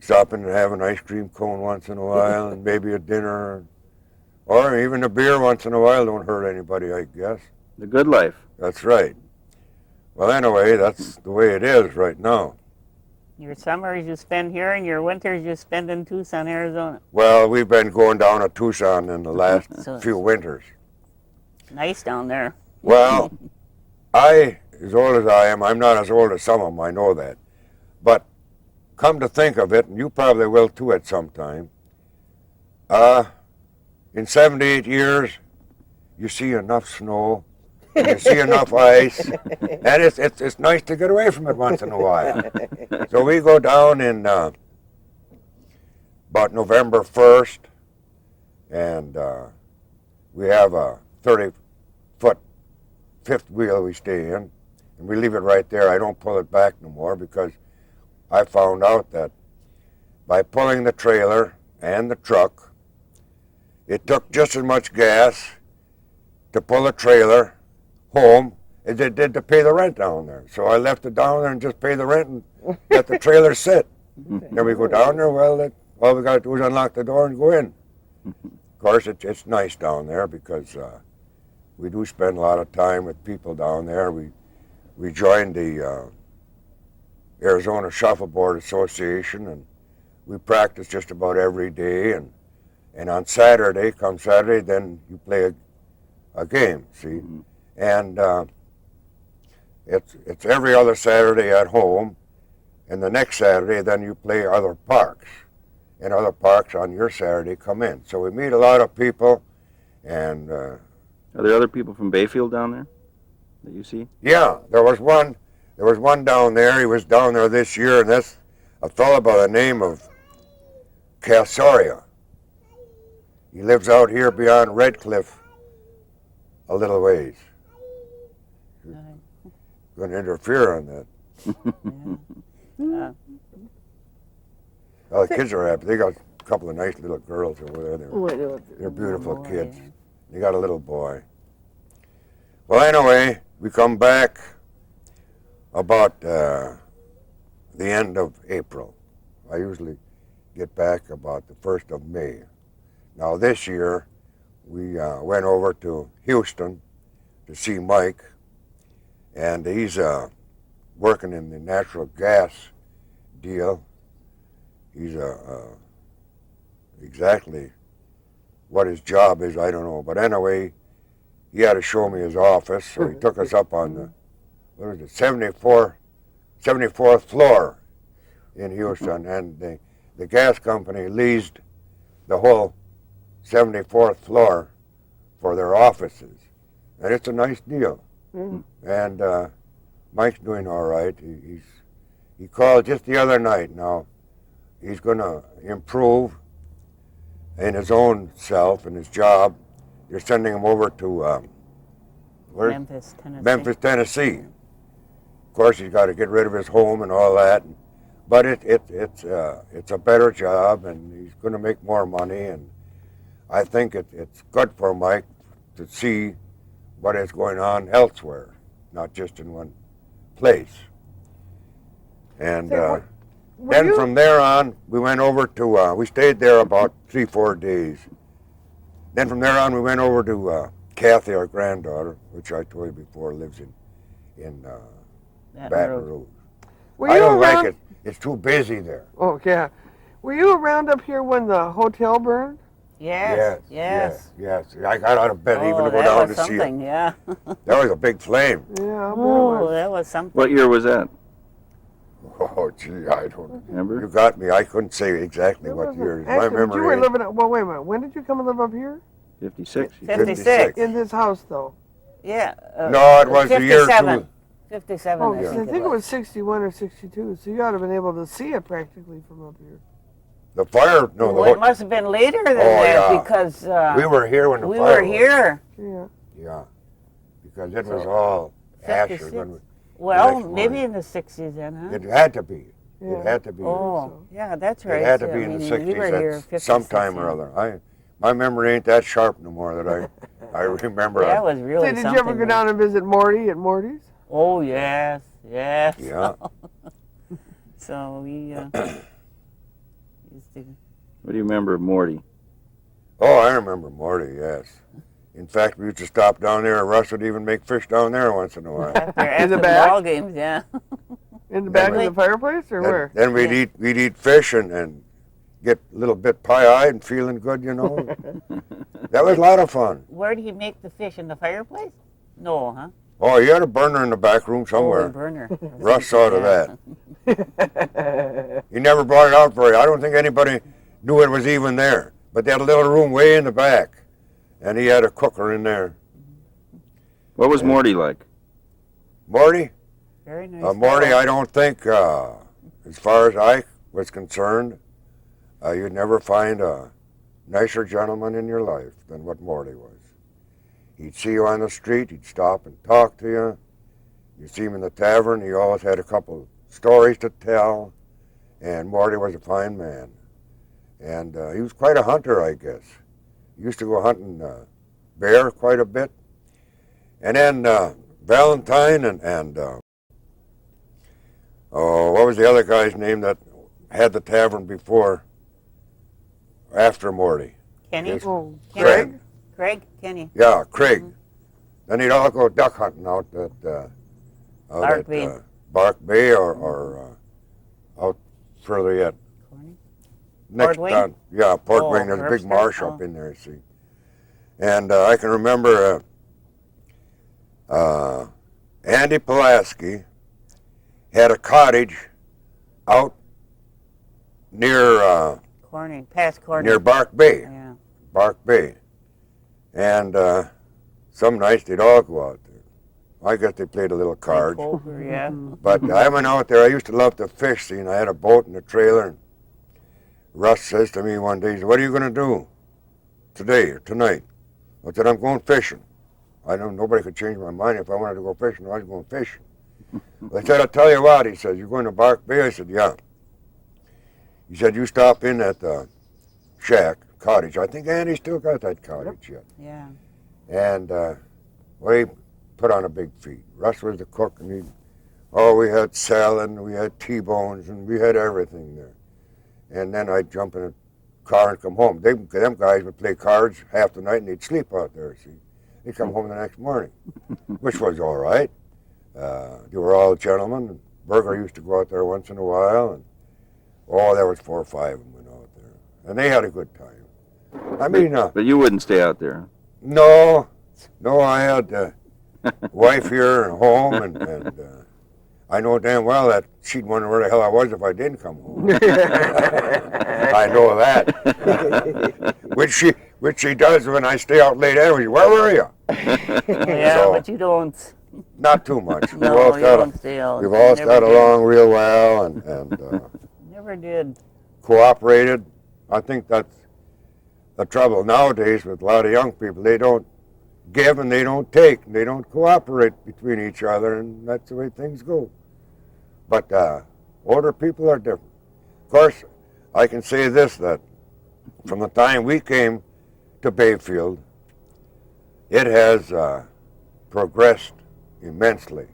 stopping and having an ice cream cone once in a while and maybe a dinner or even a beer once in a while. Don't hurt anybody, I guess. The good life. That's right. Well, anyway, that's the way it is right now. Your summers you spend here and your winters you spend in Tucson, Arizona. Well, we've been going down to Tucson in the last few winters. Nice down there. Well, as old as I am, I'm not as old as some of them, I know that. But come to think of it, and you probably will too at some time, in 78 years, you see enough snow, you see enough ice, and it's nice to get away from it once in a while. So we go down in about November 1st, and we have a 30-foot fifth wheel we stay in, and we leave it right there. I don't pull it back no more because I found out that by pulling the trailer and the truck, it took just as much gas to pull the trailer home as it did to pay the rent down there. So I left it down there and just pay the rent and let the trailer sit. Then we go down there, well, all we got to do is unlock the door and go in. Of course, it's nice down there because we do spend a lot of time with people down there. We joined the Arizona Shuffleboard Association, and we practice just about every day. And on Saturday, come Saturday, then you play a game, see? And it's every other Saturday at home, and the next Saturday, then you play other parks. And other parks on your Saturday come in. So we meet a lot of people, and Are there other people from Bayfield down there that you see? yeah, there was one down there. He was down there this year, and that's a fellow by the name of Casoria. He lives out here beyond Red Cliff a little ways. Going to interfere on that. Well, the kids are happy. They got a couple of nice little girls over there. They're beautiful kids. They got a little boy. Well, anyway, we come back about the end of April. I usually get back about the 1st of May. Now this year, we went over to Houston to see Mike, and he's working in the natural gas deal. He's exactly what his job is, I don't know. But anyway, he had to show me his office, so he took us up on the, what is it, 74th floor in Houston, and the gas company leased the whole 74th floor for their offices, and it's a nice deal. And Mike's doing all right. He called just the other night. Now he's going to improve in his own self and his job. You're sending him over to Memphis, Tennessee. Memphis, Tennessee. Of course, he's got to get rid of his home and all that. But it's a better job, and he's going to make more money. And I think it's good for Mike to see what is going on elsewhere, not just in one place. And then from there on, we went over to, we stayed there about 3-4 days. Then from there on, we went over to Kathy, our granddaughter, which I told you before, lives in Baton Rouge. I don't like it. It's too busy there. Oh, yeah. Were you around up here when the hotel burned? Yes. Yes. I got out of bed even to go that down was to see it. something, yeah. That was a big flame. Yeah, Oh, that was something. What year was that? Oh, gee, I don't. Remember? You got me. I couldn't say exactly what year. My Actually, memory. you were living at, well, wait a minute. When did you come and live up here? 56. 56. In this house, though. Yeah. No, it was the year 57. 2. 57, Oh, I I think think it was 61 or 62, so you ought to have been able to see it practically from up here. The fire. No, Well, it must have been later than that yeah. because we were here when the we fire were here. Yeah. Yeah, because it was all ashes. 56. When Well, next maybe morning. in the 60s then, huh? it had to be. Yeah. It had to be. Oh, yeah, that's right. It had to I be in the mean, 60s we were here at 56, sometime or yeah. other. My memory ain't that sharp no more that I remember. That was really So did something. you ever go down and visit Morty at Morty's? Oh, yes. Yeah. So we used to... What do you remember of Morty? Oh, I remember Morty, yes. In fact, we used to stop down there, and Russ would even make fish down there once in a while. After the the back? ball games, yeah. In the back of Really? the fireplace, or where? Then we'd eat fish and get a little bit pie-eyed and feeling good, you know. That was a lot of fun. Where do you make the fish? In the fireplace? No, huh? Oh, you had a burner in the back room Oh, somewhere. a burner. Russ saw to Yeah. that. He never brought it out for you. I don't think anybody knew it was even there. But they had a little room way in the back, and he had a cooker in there. What was Morty like? Morty? Very nice. Morty, fellow. I don't think, as far as I was concerned, you'd never find a nicer gentleman in your life than what Morty was. He'd see you on the street, he'd stop and talk to you. You see him in the tavern, he always had a couple stories to tell, and Morty was a fine man. And he was quite a hunter, I guess. He used to go hunting bear quite a bit. And then Valentine and what was the other guy's name that had the tavern before, after Morty? Kenny? Yes. Oh, Craig. Craig? Kenny? Yeah, Craig. Then he'd all go duck hunting out at Bark Bay. Bark Bay or out further yet. Corny? Next Port down, yeah, Port Oh, Wayne. There's a big Herbster? marsh Oh. up in there, see. And I can remember Andy Pulaski had a cottage out near Corny. Past Corny. near Bark Bay. Yeah. Bark Bay. And some nights they'd all go out there. I guess they played a little cards. Poker, yeah. But I went out there. I used to love to fish, see, and I had a boat and a trailer. And Russ says to me one day, he said, "What are you going to do today or tonight?" I said, "I'm going fishing." I know nobody could change my mind. If I wanted to go fishing, I was going fishing. I said, "I'll tell you what," he said, "you're going to Bark Bay?" I said, "Yeah." He said, "You stop in at the shack, cottage." I think Andy still got that cottage yet. Yeah. And we put on a big feed. Russ was the cook, and Oh, we had salad, we had T-bones, and we had everything there. And then I'd jump in a car and come home. Them guys would play cards half the night and they'd sleep out there, see. They'd come home the next morning, which was all right. They were all gentlemen. Berger used to go out there once in a while, and there was 4 or 5 of them went out there. And they had a good time. I mean... but you wouldn't stay out there? No, I had a wife here and home, and I know damn well that she'd wonder where the hell I was if I didn't come home. I know that. which she does when I stay out late anyway. Where were you? Yeah, So, but you don't. Not too much. No, you don't stay out. We've always Never got did. along real well and Never did. cooperated. I think that's the trouble nowadays with a lot of young people. They don't give and they don't take. They don't cooperate between each other, and that's the way things go. But older people are different. Of course, I can say this, that from the time we came to Bayfield, it has progressed immensely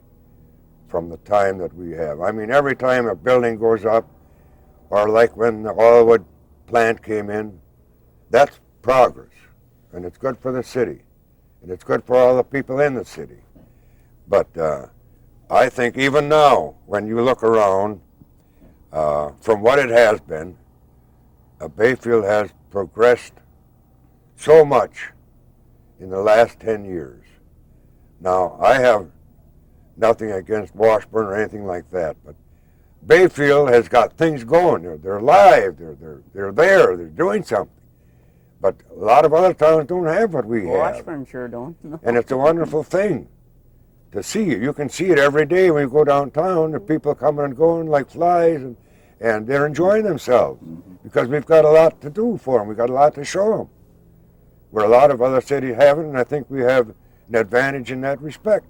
from the time that we have. I mean, every time a building goes up, or like when the oilwood plant came in, that's progress, and it's good for the city, and it's good for all the people in the city. But I think even now, when you look around, from what it has been, Bayfield has progressed so much in the last 10 years. Now, I have nothing against Washburn or anything like that, but Bayfield has got things going. They're alive. They're there. They're doing something. But a lot of other towns don't have what we have. Washburn sure don't. No. And it's a wonderful thing to see. You can see it every day when you go downtown. The people coming and going like flies, and they're enjoying themselves because we've got a lot to do for them. We've got a lot to show them, where a lot of other cities haven't, and I think we have an advantage in that respect.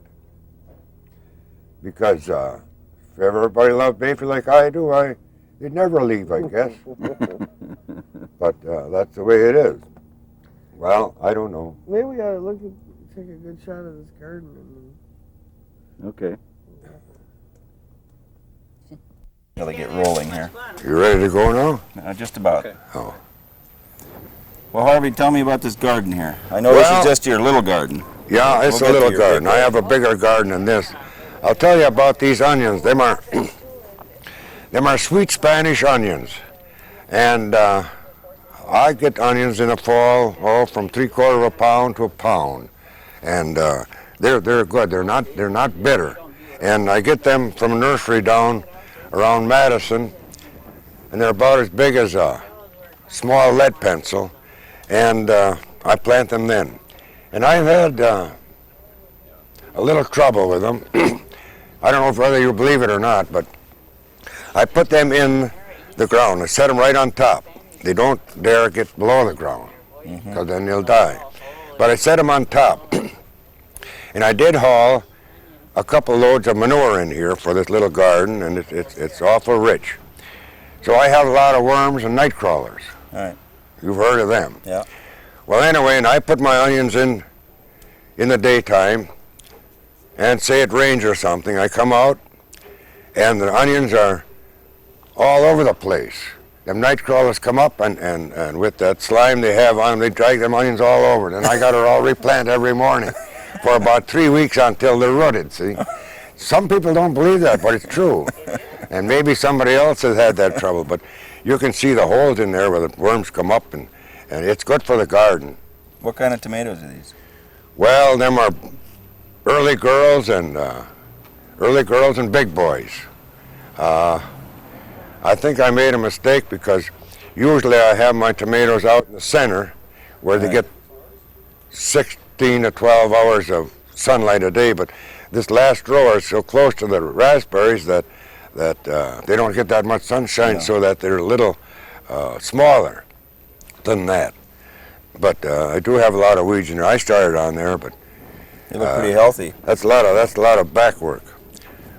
Because if everybody loved Bayfield like I do, they'd never leave, I guess. But that's the way it is. Well, I don't know. Maybe we gotta take a good shot of this garden. Okay. Gotta get rolling here. You ready to go now? Just about. Okay. Oh. Well, Harvey, tell me about this garden here. I know Well- this is just your little garden. Yeah, it's We'll a get to little your garden. big I have a bigger garden than this. I'll tell you about these onions. Them are sweet Spanish onions. And I get onions in the fall, from 3/4 of a pound to a pound. And they're good. They're not bitter. And I get them from a nursery down around Madison, and they're about as big as a small lead pencil. And I plant them then. And I've had a little trouble with them. I don't know if whether you believe it or not, but I put them in the ground. I set them right on top. They don't dare get below the ground, because then they'll die. But I set them on top. And I did haul a couple loads of manure in here for this little garden, and it's awful rich. So I have a lot of worms and night crawlers. All right. You've heard of them. Yeah. Well, anyway, and I put my onions in the daytime, and say it rains or something, I come out, and the onions are all over the place. Them night crawlers come up, and with that slime they have on them, they drag them onions all over. And I got her all replanted every morning for about 3 weeks until they're rooted, see? Some people don't believe that, but it's true. And maybe somebody else has had that trouble, but you can see the holes in there where the worms come up, and it's good for the garden. What kind of tomatoes are these? Well, them are early girls and big boys. I think I made a mistake because usually I have my tomatoes out in the center where they get 16 to 12 hours of sunlight a day, but this last row is so close to the raspberries that they don't get that much sunshine, so that they're a little smaller than that. But I do have a lot of weeds in there. I started on there, but They look pretty healthy. that's a lot of back work.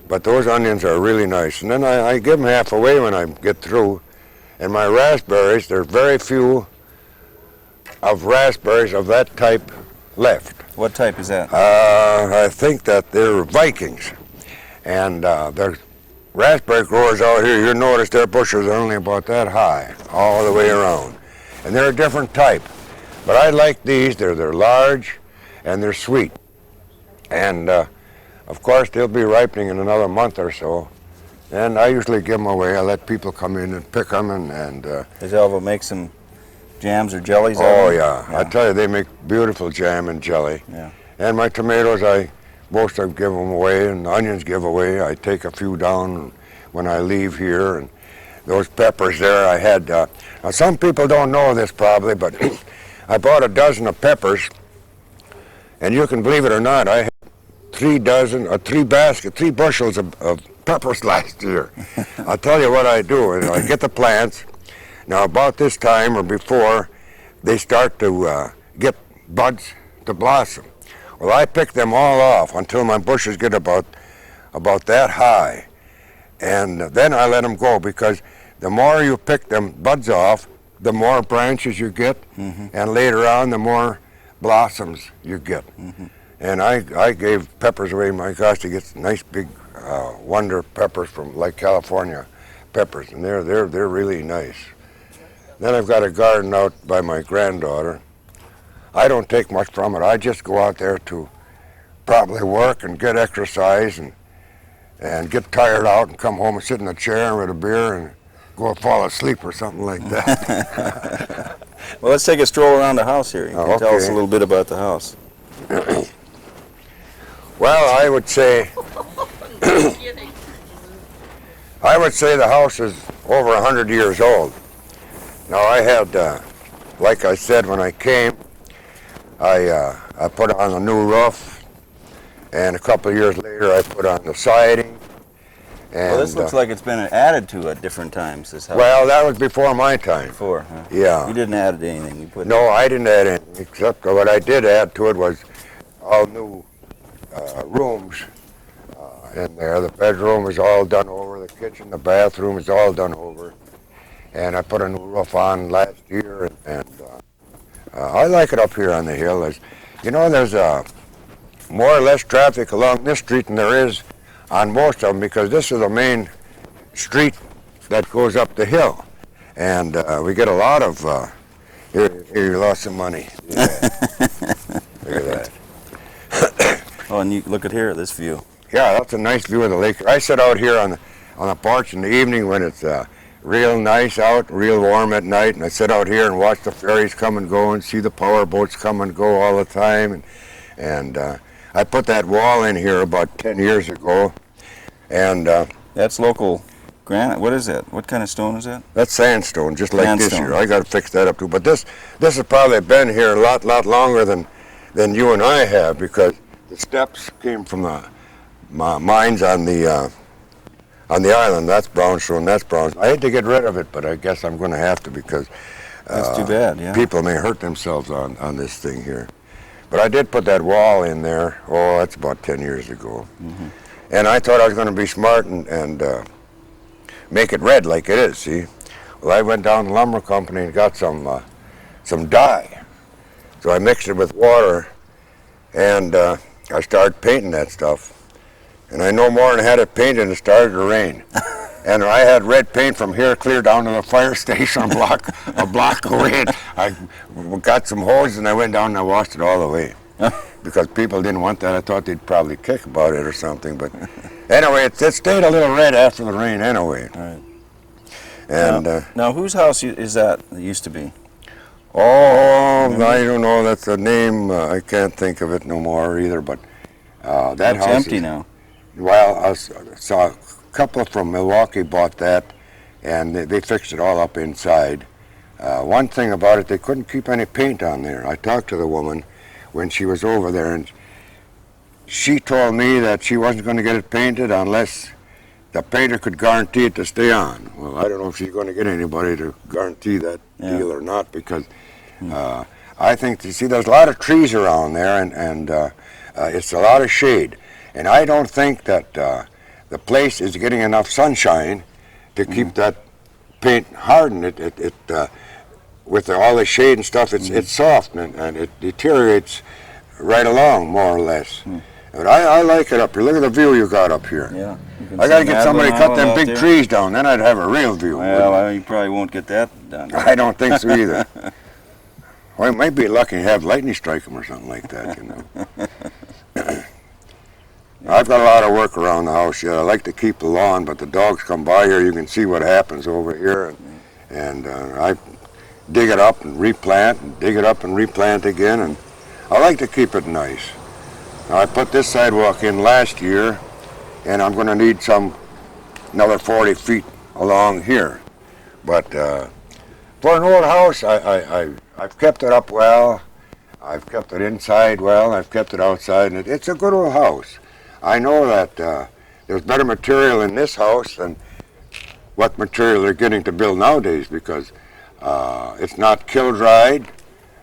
But those onions are really nice. And then I give them half away when I get through. And my raspberries, there's very few of raspberries of that type left. What type is that? I think that they're Vikings. And the raspberry growers out here, you notice their bushes are only about that high, all the way around. And they're a different type. But I like these. They're large and they're sweet. And of course, they'll be ripening in another month or so. And I usually give them away. I let people come in and pick them. Does Elva make some jams or jellies? Oh, yeah. I tell you, they make beautiful jam and jelly. Yeah. And my tomatoes, most of them give them away, and the onions give away. I take a few down when I leave here. And those peppers there, I had, now some people don't know this probably, but I bought a dozen of peppers, and you can believe it or not, I had 3 bushels of peppers last year. I'll tell you what I do. I get the plants. Now about this time or before, they start to get buds to blossom. Well, I pick them all off until my bushes get about that high. And then I let them go, because the more you pick them buds off, the more branches you get, and later on the more blossoms you get. And I gave peppers away. My gosh, they get nice big wonder peppers from like California peppers, and they're really nice. Then I've got a garden out by my granddaughter. I don't take much from it. I just go out there to probably work and get exercise and get tired out and come home and sit in a chair with a beer and go and fall asleep or something like that. Well, let's take a stroll around the house here. You can tell us a Okay. little bit about the house. Well, I would say the house is over 100 years old. Now I had, like I said when I came, I put on a new roof, and a couple of years later I put on the siding. And, Well, this looks like it's been added to at different times, this house. well, that was before my time. Before, huh? Yeah. You didn't add anything. You put No, I didn't add anything, except what I did add to it was all new rooms in there. The bedroom is all done over, the kitchen, the bathroom is all done over. And I put a new roof on last year, and I like it up here on the hill. You know, there's more or less traffic along this street than there is on most of them, because this is the main street that goes up the hill. And we get a lot of, here you lost some money. Yeah. Look at that. Oh, and you look at here, this view. Yeah, that's a nice view of the lake. I sit out here on the porch in the evening when it's real nice out, real warm at night, and I sit out here and watch the ferries come and go and see the power boats come and go all the time. And I put that wall in here about 10 years ago, and That's local granite. What is that? What kind of stone is that? that's sandstone, just like this Sandstone. here. I got to fix that up too. But this has probably been here a lot longer than you and I have, because the steps came from the mines on the island. That's brownstone. That's brownstone. I hate to get rid of it, but I guess I'm going to have to, because That's too bad, yeah. people may hurt themselves on this thing here. But I did put that wall in there. Oh, that's about 10 years ago. And I thought I was going to be smart and make it red like it is. See, well, I went down to the lumber company and got some dye. So I mixed it with water, and I started painting that stuff. And I no more than had it painted, and it started to rain. And I had red paint from here clear down to the fire station a block away. I got some hoses and I went down and I washed it all away. Because people didn't want that. I thought they'd probably kick about it or something. But anyway, it stayed a little red after the rain anyway. Right. And Now, whose house is that? It used to be. oh, I don't know. That's a name. I can't think of it no more either. But that It's house empty is, now. Well, I saw a couple from Milwaukee bought that, and they fixed it all up inside. One thing about it, they couldn't keep any paint on there. I talked to the woman when she was over there, and she told me that she wasn't going to get it painted unless the painter could guarantee it to stay on. Well, I don't know if she's going to get anybody to guarantee that deal or not, because I think, you see, there's a lot of trees around there, and it's a lot of shade. And I don't think that the place is getting enough sunshine to keep that paint hardened. With all the shade and stuff, it's soft, and it deteriorates right along, more or less. But I like it up here. Look at the view you got up here. Yeah. I gotta get somebody to cut them big trees down, then I'd have a real view. Well, you probably won't get that done. I don't think so either. Well, it might be lucky to have lightning strike them or something like that, you know. I've got a lot of work around the house yet. I like to keep the lawn, but the dogs come by here. You can see what happens over here, and I dig it up and replant, and dig it up and replant again, and I like to keep it nice. Now, I put this sidewalk in last year, and I'm going to need another 40 feet along here. But for an old house, I've kept it up well. I've kept it inside well. I've kept it outside, and it's a good old house. I know that there's better material in this house than what material they're getting to build nowadays, because it's not kill-dried.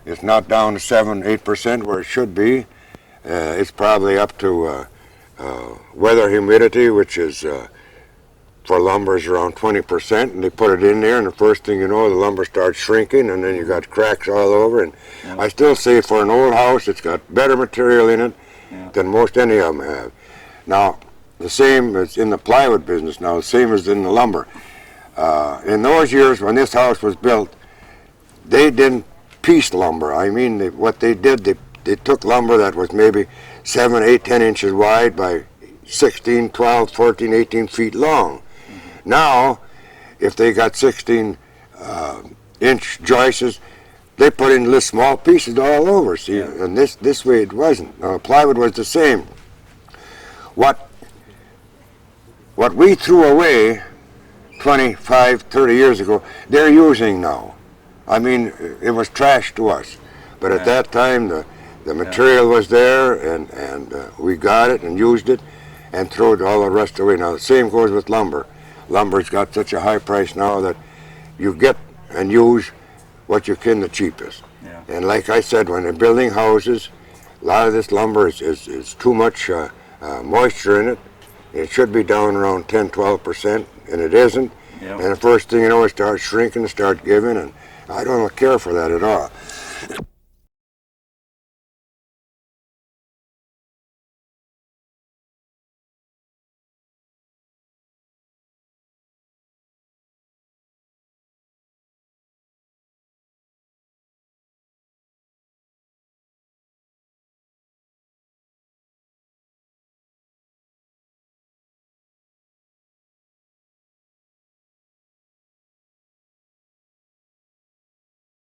It's not down to 7-8% where it should be. It's probably up to weather humidity, which is for lumber is around 20%, and they put it in there, and the first thing you know, the lumber starts shrinking, and then you got cracks all over. And I still say for an old house, it's got better material in it than most any of them have. Now, the same as in the plywood business now, the same as in the lumber. In those years when this house was built, they didn't piece lumber. I mean, what they did, they took lumber that was maybe 7, 8, 10 inches wide by 16, 12, 14, 18 feet long. Now, if they got 16-inch joists, they put in little small pieces all over, see, and this way it wasn't. Plywood was the same. What we threw away 25, 30 years ago, they're using now. I mean, it was trash to us. But at that time, the material was there, and we got it and used it and threw all the rest away. Now, the same goes with lumber. Lumber's got such a high price now that you get and use what you can the cheapest. Yeah. And like I said, when they're building houses, a lot of this lumber is too much moisture in it. It should be down around 10, 12%, and it isn't. Yep. And the first thing you know, it starts shrinking, starts giving, and I don't care for that at all.